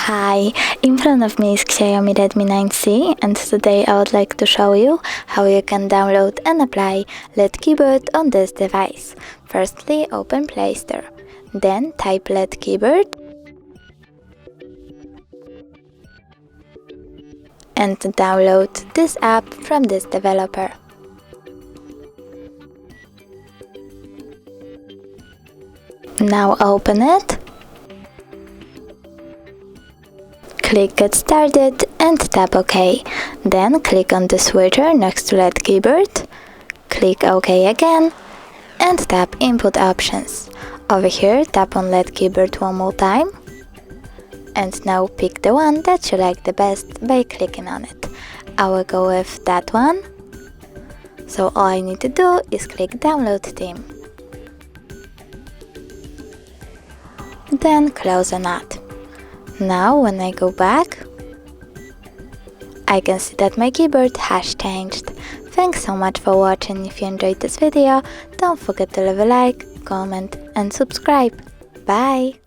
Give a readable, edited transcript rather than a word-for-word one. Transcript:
Hi, in front of me is XIAOMI Redmi 9C, and today I would like to show you how you can download and apply LED keyboard on this device. Firstly, open Play Store, then type LED keyboard and download this app from this developer. Now open it. Click Get Started and tap OK. Then click on the switcher next to LED keyboard. Click OK again and tap Input Options. Over here, tap on LED keyboard one more time. And now pick the one that you like the best by clicking on it. I will go with that one. So all I need to do is click Download Theme. Then close on that. Now when I go back, I can see that my keyboard has changed. Thanks so much for watching. If you enjoyed this video, don't forget to leave a like, comment and subscribe. Bye!